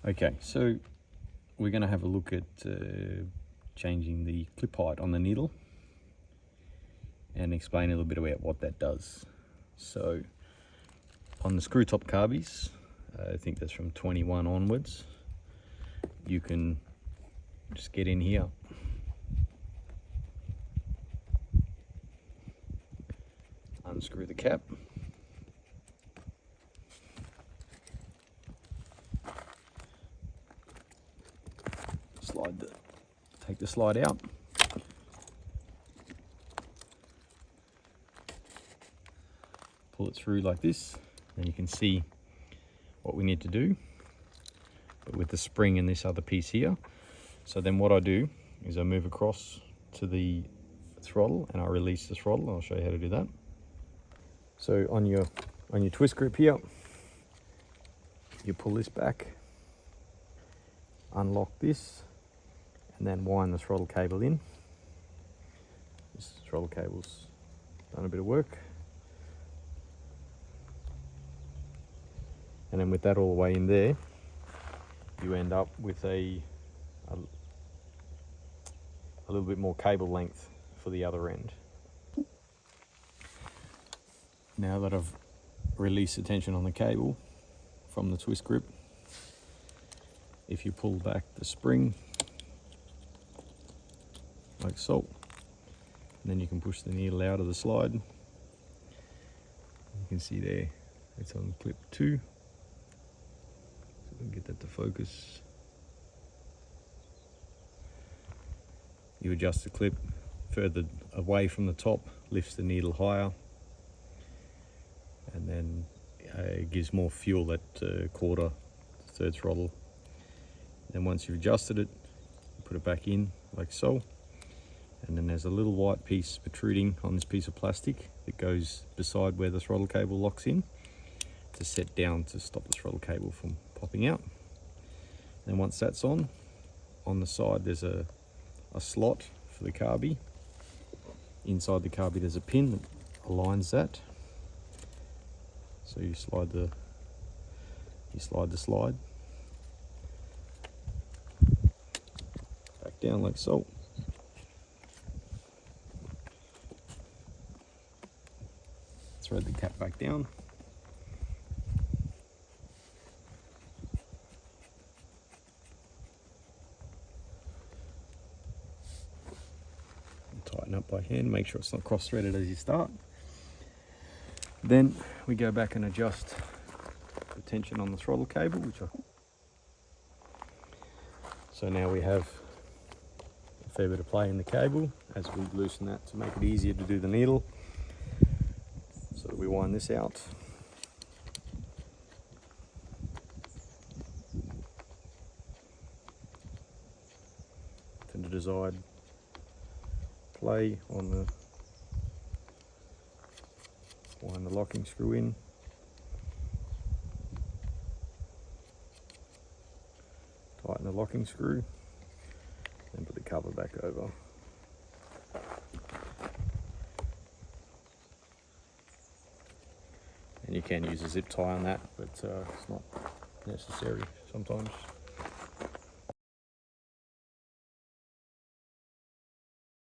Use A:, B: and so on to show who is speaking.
A: Okay, so we're going to have a look at changing the clip height on the needle and explain a little bit about what that does. So on the screw top carbies, I think that's from 21 onwards, you can just get in here, unscrew the cap, take the slide out, pull it through like this, and you can see what we need to do, but with the spring and this other piece here. So then what I do is I move across to the throttle and I release the throttle. I'll show you how to do that. So on your twist grip here, you pull this back, unlock this, and then wind the throttle cable in. This throttle cable's done a bit of work. And then with that all the way in there, you end up with a little bit more cable length for the other end. Now that I've released the tension on the cable from the twist grip, if you pull back the spring like so, and then you can push the needle out of the slide. You can see there it's on clip 2. Get that to focus. You adjust the clip further away from the top, lifts the needle higher, and then it gives more fuel at quarter, third throttle. Then once you've adjusted it, put it back in like so, and then there's a little white piece protruding on this piece of plastic that goes beside where the throttle cable locks in to set down to stop the throttle cable from popping out. And once that's on the side there's a slot for the carby. Inside the carby there's a pin that aligns that. So you slide the slide back down like so. Thread the cap back down. Tighten up by hand, make sure it's not cross-threaded as you start. Then we go back and adjust the tension on the throttle cable, so now we have a fair bit of play in the cable as we loosen that to make it easier to do the needle. So that we wind this out. To the desired play on the, wind the locking screw in, tighten the locking screw, then put the cover back over. And you can use a zip tie on that, but it's not necessary sometimes.